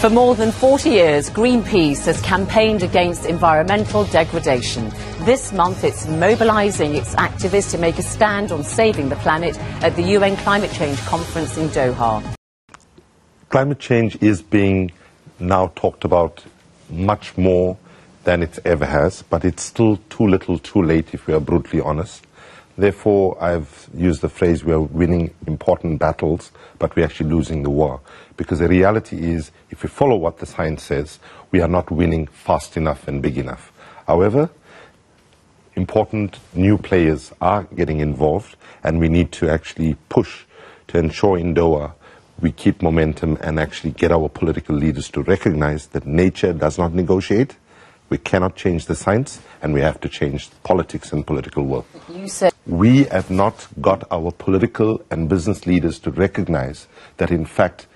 For more than 40 years, Greenpeace has campaigned against environmental degradation. This month, it's mobilising its activists to make a stand on saving the planet at the UN Climate Change Conference in Doha. Climate change is being now talked about much more than it ever has, but it's still too little too late if we are brutally honest. Therefore, I've used the phrase, we are winning important battles, but we're actually losing the war. Because the reality is, if we follow what the science says, we are not winning fast enough and big enough. However, important new players are getting involved, and we need to actually push to ensure in Doha we keep momentum and actually get our political leaders to recognize that nature does not negotiate. We cannot change the science, and we have to change politics and political will. You said we have not got our political and business leaders to recognize that, in fact,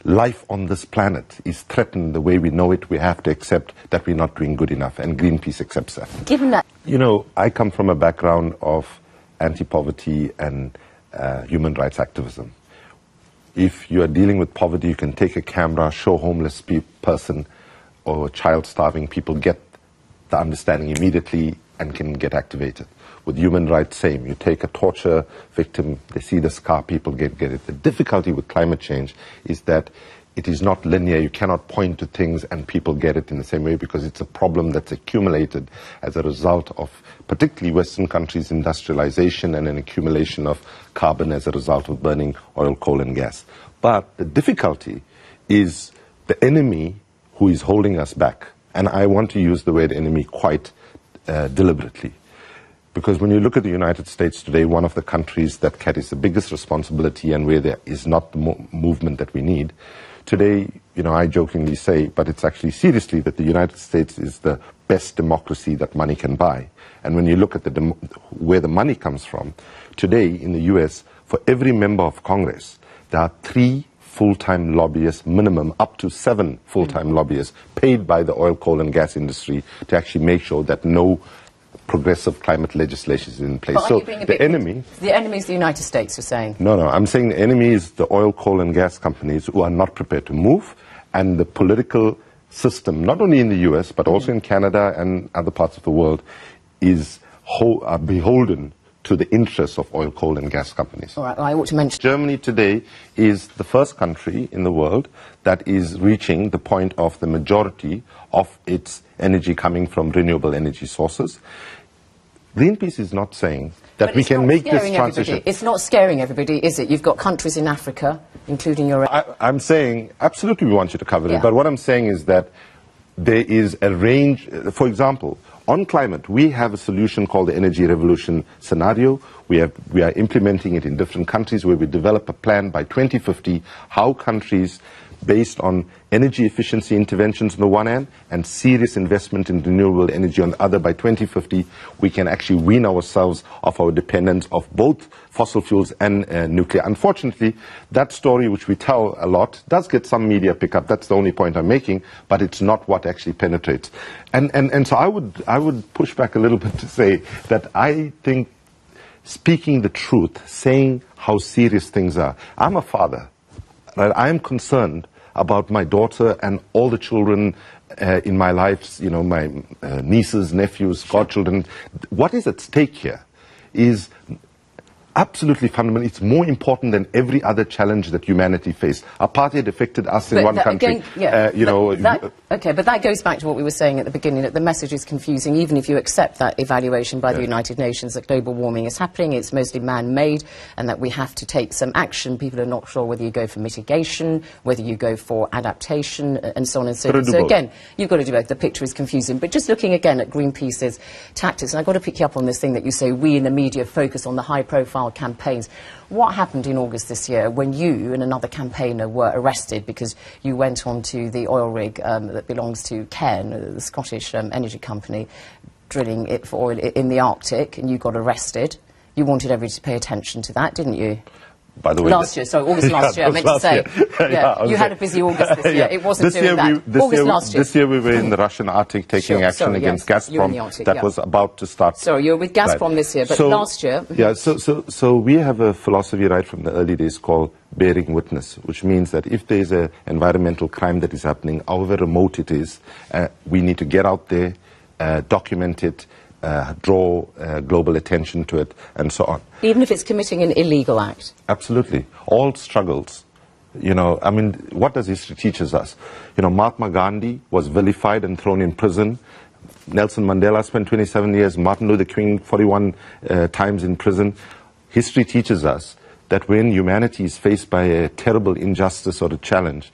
life on this planet is threatened the way we know it. We have to accept that we're not doing good enough, and Greenpeace accepts that. Given that, you know, I come from a background of anti-poverty and human rights activism. If you are dealing with poverty, you can take a camera, show a homeless person or child starving people, get the understanding immediately and can get activated. With human rights, same. You take a torture victim, they see the scar, people get it. The difficulty with climate change is that it is not linear. You cannot point to things and people get it in the same way, because it's a problem that's accumulated as a result of particularly Western countries' industrialization and an accumulation of carbon as a result of burning oil, coal and gas. But the difficulty is the enemy who is holding us back. And I want to use the word enemy quite deliberately. Because when you look at the United States today, one of the countries that carries the biggest responsibility and where there is not the movement that we need, today, you know, I jokingly say, but it's actually seriously, that the United States is the best democracy that money can buy. And when you look at where the money comes from, today in the US, for every member of Congress, there are 3 full-time lobbyists, minimum up to 7 full-time lobbyists paid by the oil, coal and gas industry to actually make sure that no progressive climate legislation is in place. So the enemy... The enemy is the United States, you're saying? No, I'm saying the enemy is the oil, coal and gas companies who are not prepared to move, and the political system, not only in the US, but also in Canada and other parts of the world, is beholden to the interests of oil, coal and gas companies. All right, well, I ought to mention... Germany today is the first country in the world that is reaching the point of the majority of its energy coming from renewable energy sources. Greenpeace is not saying that we can make this transition. It's not scaring everybody, is it? You've got countries in Africa, including your... I'm saying, absolutely we want you to cover it, but what I'm saying is that there is a range, for example, on climate, we have a solution called the Energy Revolution Scenario. We are implementing it in different countries, where we develop a plan by 2050, how countries, based on energy efficiency interventions on the one hand and serious investment in renewable energy on the other, by 2050, we can actually wean ourselves of our dependence of both fossil fuels and nuclear. Unfortunately, that story, which we tell a lot, does get some media pickup. That's the only point I'm making, but it's not what actually penetrates. And so I would push back a little bit to say that I think speaking the truth, saying how serious things are. I'm a father. Right? I am concerned about my daughter and all the children in my life, you know, my nieces, nephews, godchildren. What is at stake here is absolutely fundamental. It's more important than every other challenge that humanity faced. Apartheid affected us in one country. Again, okay, but that goes back to what we were saying at the beginning, that the message is confusing, even if you accept that evaluation by the United Nations that global warming is happening, it's mostly man-made, and that we have to take some action. People are not sure whether you go for mitigation, whether you go for adaptation, and so on and so forth. So again, you've got to do both. The picture is confusing. But just looking again at Greenpeace's tactics, and I've got to pick you up on this thing that you say, we in the media focus on the high-profile campaigns. What happened in August this year when you and another campaigner were arrested because you went on to the oil rig that belongs to Cairn, the Scottish energy company, drilling it for oil in the Arctic, and you got arrested? You wanted everybody to pay attention to that, didn't you? By the way, last year, sorry, August last year, I meant to say. You had a busy August this year. It wasn't doing that. August last year. This year we were in the Russian Arctic taking action against Gazprom. Arctic, that was about to start. Sorry, you were with Gazprom this year, but last year... Yeah, so we have a philosophy right from the early days called bearing witness, which means that if there is an environmental crime that is happening, however remote it is, we need to get out there, document it, draw global attention to it, and so on. Even if it's committing an illegal act? Absolutely. All struggles. You know, I mean, what does history teaches us? You know, Mahatma Gandhi was vilified and thrown in prison. Nelson Mandela spent 27 years, Martin Luther King 41 times in prison. History teaches us that when humanity is faced by a terrible injustice or a challenge,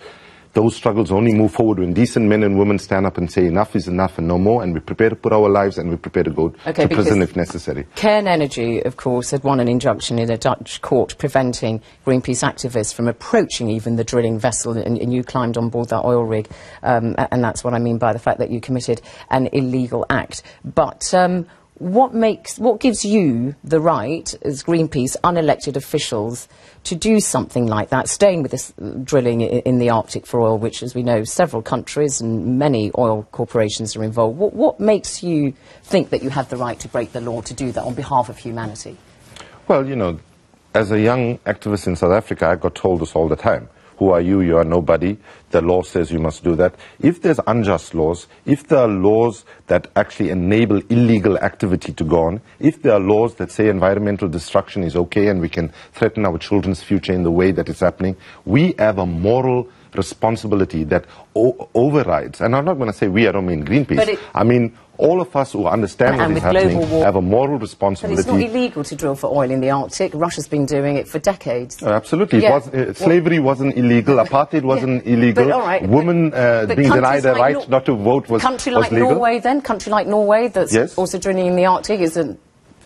those struggles only move forward when decent men and women stand up and say enough is enough and no more, and we're prepared to put our lives and we're prepared to go to prison if necessary. Cairn Energy, of course, had won an injunction in a Dutch court preventing Greenpeace activists from approaching even the drilling vessel, and you climbed on board that oil rig, and that's what I mean by the fact that you committed an illegal act. But what gives you the right, as Greenpeace, unelected officials, to do something like that, staying with this drilling in the Arctic for oil, which, as we know, several countries and many oil corporations are involved? What makes you think that you have the right to break the law to do that on behalf of humanity? Well, you know, as a young activist in South Africa, I got told this all the time. Who are you? You are nobody. The law says you must do that. If there's unjust laws, if there are laws that actually enable illegal activity to go on, if there are laws that say environmental destruction is okay and we can threaten our children's future in the way that it's happening, we have a moral responsibility that overrides. And I'm not going to say we, I don't mean Greenpeace. I mean all of us who understand what is happening have a moral responsibility. But it's not illegal to drill for oil in the Arctic. Russia's been doing it for decades. Oh, absolutely. Yeah. Slavery wasn't illegal. Apartheid wasn't illegal. But, all right, Women being denied a right not to vote was country like legal. Norway, then? Country like Norway that's also drilling in the Arctic is a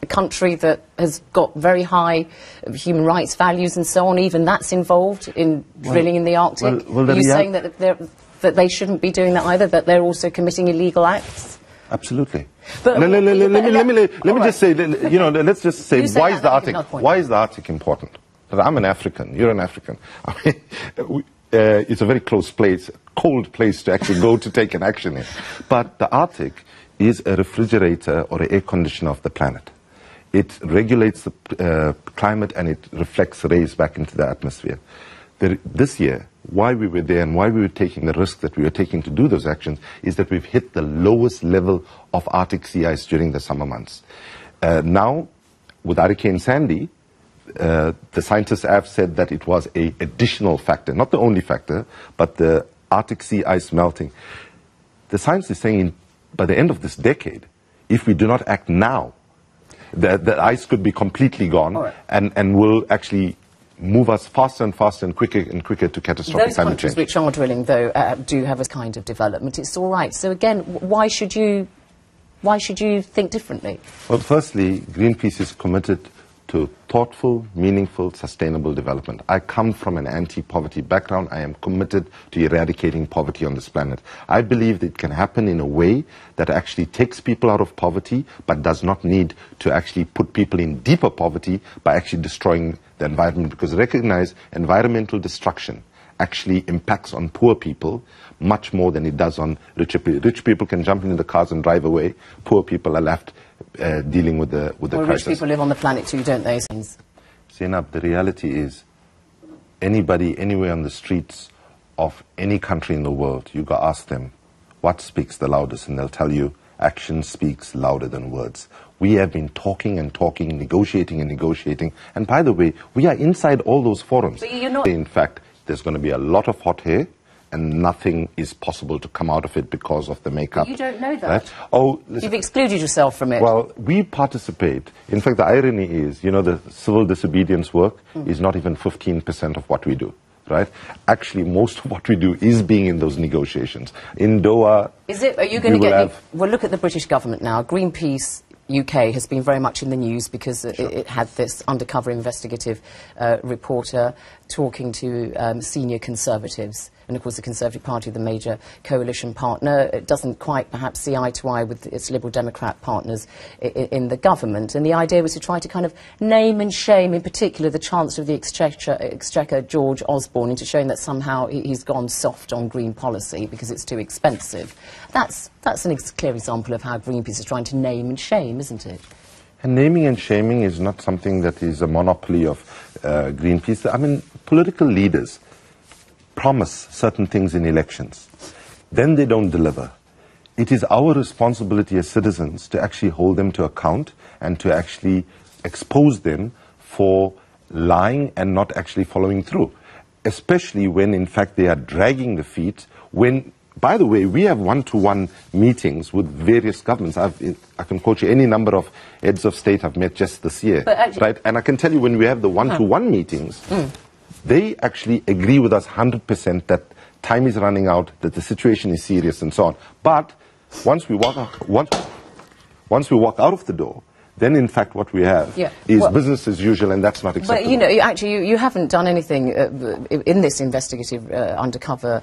country that has got very high human rights values and so on. Even that's involved in drilling in the Arctic. Are you saying that they shouldn't be doing that either, that they're also committing illegal acts? Absolutely. But let me just say, you know, let's just say, why is the Arctic important? I'm an African, you're an African. I mean, it's a very close place, cold place to actually go to take an action in. But the Arctic is a refrigerator or an air conditioner of the planet. It regulates the climate and it reflects rays back into the atmosphere. This year, why we were there and why we were taking the risk that we were taking to do those actions is that we've hit the lowest level of Arctic sea ice during the summer months. Now, with Hurricane Sandy, the scientists have said that it was an additional factor, not the only factor, but the Arctic sea ice melting. The science is saying by the end of this decade, if we do not act now, the ice could be completely gone and will actually move us faster and faster and quicker to catastrophic climate change. Those countries which are drilling, though, do have a kind of development. It's all right. So again, why should you think differently? Well, firstly, Greenpeace is committed to thoughtful, meaningful, sustainable development. I come from an anti-poverty background. I am committed to eradicating poverty on this planet. I believe that it can happen in a way that actually takes people out of poverty, but does not need to actually put people in deeper poverty by actually destroying the environment. Because recognize environmental destruction actually impacts on poor people much more than it does on richer people. Rich people can jump into the cars and drive away. Poor people are left dealing with the crisis. Rich people live on the planet too, don't they? Zainab, the reality is, anybody, anywhere on the streets of any country in the world, you go ask them, what speaks the loudest? And they'll tell you, action speaks louder than words. We have been talking and talking, negotiating and negotiating. And by the way, we are inside all those forums. But you're not... In fact, there's going to be a lot of hot air, and nothing is possible to come out of it because of the makeup. But you don't know that. Right? Oh, listen, you've excluded yourself from it. Well, we participate. In fact, the irony is, you know, the civil disobedience work is not even 15% of what we do. Right? Actually, most of what we do is being in those negotiations. In Doha... Are you going to get... Well, look at the British government now. Greenpeace UK has been very much in the news because it had this undercover investigative reporter talking to senior Conservatives and of course the Conservative Party, the major coalition partner, it doesn't quite perhaps see eye to eye with its Liberal Democrat partners in the government. And the idea was to try to kind of name and shame, in particular, the Chancellor of the Exchequer, George Osborne, into showing that somehow he's gone soft on green policy because it's too expensive. That's a clear example of how Greenpeace is trying to name and shame, isn't it? And naming and shaming is not something that is a monopoly of Greenpeace. I mean, political leaders promise certain things in elections, then they don't deliver. It is our responsibility as citizens to actually hold them to account and to actually expose them for lying and not actually following through, especially when in fact they are dragging the feet. When, by the way, we have one-to-one meetings with various governments. I can quote you any number of heads of state I've met just this year, right? And I can tell you, when we have the one-to-one meetings, they actually agree with us 100% that time is running out, that the situation is serious and so on. But once we walk out of the door, then in fact what we have is business as usual, and that's not acceptable. But you know, actually you haven't done anything in this investigative undercover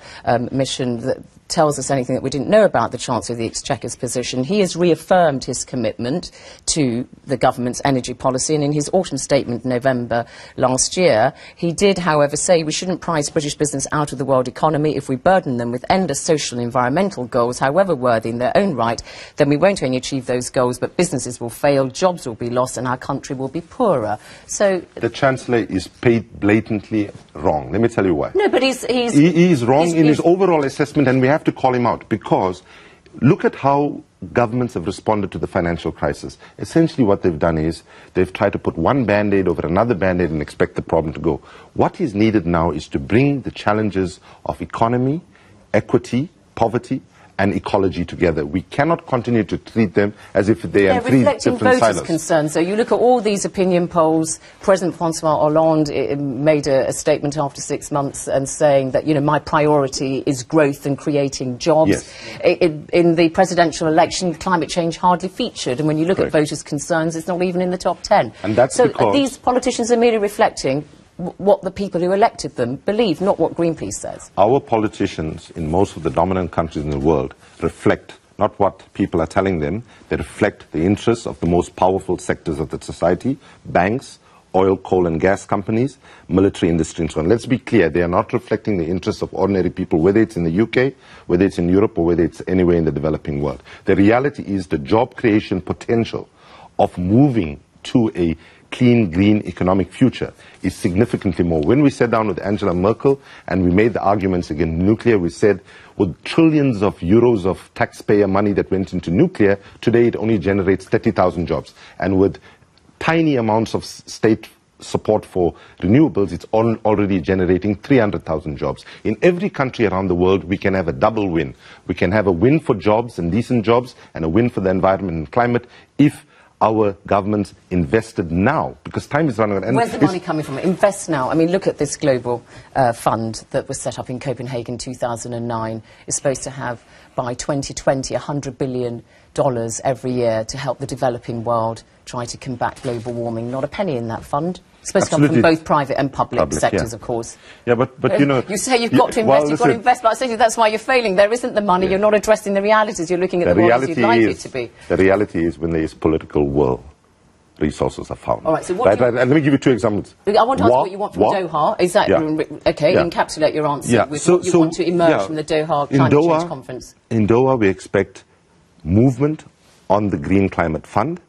mission that tells us anything that we didn't know about the Chancellor of the Exchequer's position. He has reaffirmed his commitment to the government's energy policy, and in his autumn statement in November last year, he did, however, say we shouldn't price British business out of the world economy. If we burden them with endless social and environmental goals, however worthy in their own right, then we won't only achieve those goals, but businesses will fail, jobs will be lost, and our country will be poorer. So the Chancellor is paid blatantly wrong. Let me tell you why. No, but he's wrong in his overall assessment, and we have to call him out, because look at how governments have responded to the financial crisis. Essentially what they've done is they've tried to put one band-aid over another band-aid and expect the problem to go. What is needed now is to bring the challenges of economy, equity, poverty, and ecology together. We cannot continue to treat them as if they are three different silos. Voters' concerns. So you look at all these opinion polls. President François Hollande made a statement after 6 months and saying that, you know, my priority is growth and creating jobs. Yes. In the presidential election, climate change hardly featured, and when you look at voters' concerns, it's not even in the top 10. And that's so because these politicians are merely reflecting what the people who elected them believe, not what Greenpeace says. Our politicians in most of the dominant countries in the world reflect not what people are telling them, they reflect the interests of the most powerful sectors of the society: banks, oil, coal and gas companies, military industry and so on. Let's be clear, they are not reflecting the interests of ordinary people, whether it's in the UK, whether it's in Europe, or whether it's anywhere in the developing world. The reality is the job creation potential of moving to a clean, green economic future is significantly more. When we sat down with Angela Merkel and we made the arguments against nuclear, we said with trillions of euros of taxpayer money that went into nuclear, today it only generates 30,000 jobs. And with tiny amounts of state support for renewables, it's already generating 300,000 jobs. In every country around the world, we can have a double win. We can have a win for jobs and decent jobs, and a win for the environment and climate if our governments invested now, because time is running out. And where's the money coming from? Invest now. I mean, look at this global fund that was set up in Copenhagen in 2009. It's supposed to have, by 2020, $100 billion every year to help the developing world try to combat global warming. Not a penny in that fund. It's supposed to come from both private and public sectors, of course. Yeah, but you know... You say you've got to invest, you've got to invest, but I say that's why you're failing. There isn't the money, you're not addressing the realities, you're looking at the world as you'd like it to be. The reality is when there is political will, resources are found. All right, so what and let me give you two examples. I want to ask what you want from Doha. Is that... Okay, encapsulate your answer with what you want to emerge from the Doha climate change conference. In Doha, we expect movement on the Green Climate Fund.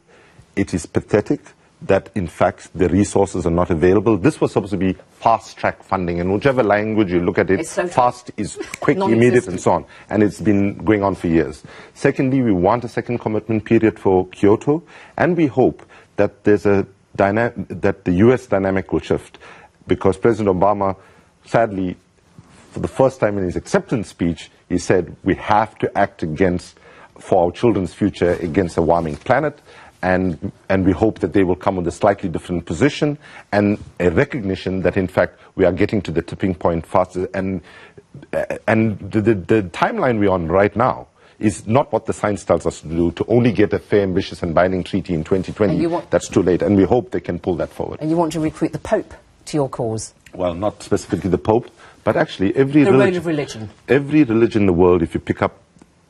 It is pathetic that, in fact, the resources are not available. This was supposed to be fast-track funding, and whichever language you look at it, fast is quick, immediate, and so on. And it's been going on for years. Secondly, we want a second commitment period for Kyoto, and we hope that there's that the U.S. dynamic will shift, because President Obama, sadly, for the first time in his acceptance speech, he said we have to act for our children's future against a warming planet. And we hope that they will come with a slightly different position and a recognition that, in fact, we are getting to the tipping point faster. And the timeline we're on right now is not what the science tells us to do, to only get a fair, ambitious and binding treaty in 2020. That's too late, and we hope they can pull that forward. And you want to recruit the Pope to your cause? well, not specifically the Pope, but actually every the role of religion. Every religion in the world, if you pick up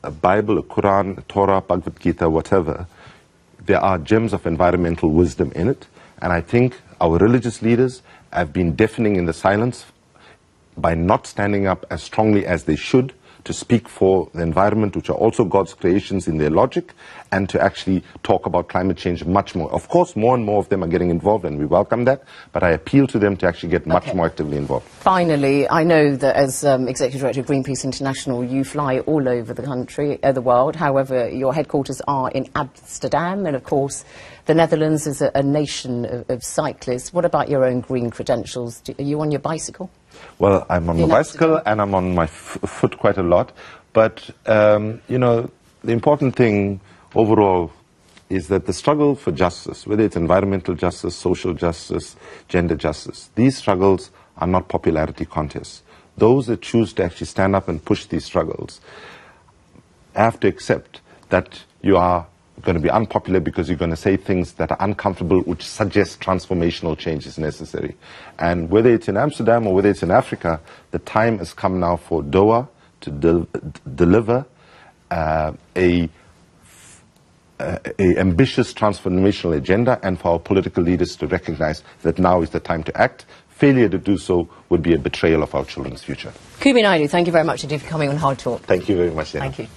a Bible, a Quran, a Torah, Bhagavad Gita, whatever, there are gems of environmental wisdom in it. And I think our religious leaders have been deafening in the silence by not standing up as strongly as they should to speak for the environment, which are also God's creations in their logic, and to actually talk about climate change much more. Of course, more and more of them are getting involved, and we welcome that, but I appeal to them to actually get much more actively involved. Finally, I know that as Executive Director of Greenpeace International, you fly all over the country, the world. However, your headquarters are in Amsterdam, and of course, the Netherlands is a nation of cyclists. What about your own green credentials? Are you on your bicycle? Well, I'm on my bicycle and I'm on my foot quite a lot. But, you know, the important thing overall is that the struggle for justice, whether it's environmental justice, social justice, gender justice, these struggles are not popularity contests. Those that choose to actually stand up and push these struggles have to accept that you are going to be unpopular because you're going to say things that are uncomfortable, which suggest transformational change is necessary. And whether it's in Amsterdam or whether it's in Africa, the time has come now for Doha to deliver a ambitious transformational agenda, and for our political leaders to recognize that now is the time to act. Failure to do so would be a betrayal of our children's future. Kumi Naidoo, thank you very much indeed for coming on Hard Talk. Thank you very much, Dana. Thank you.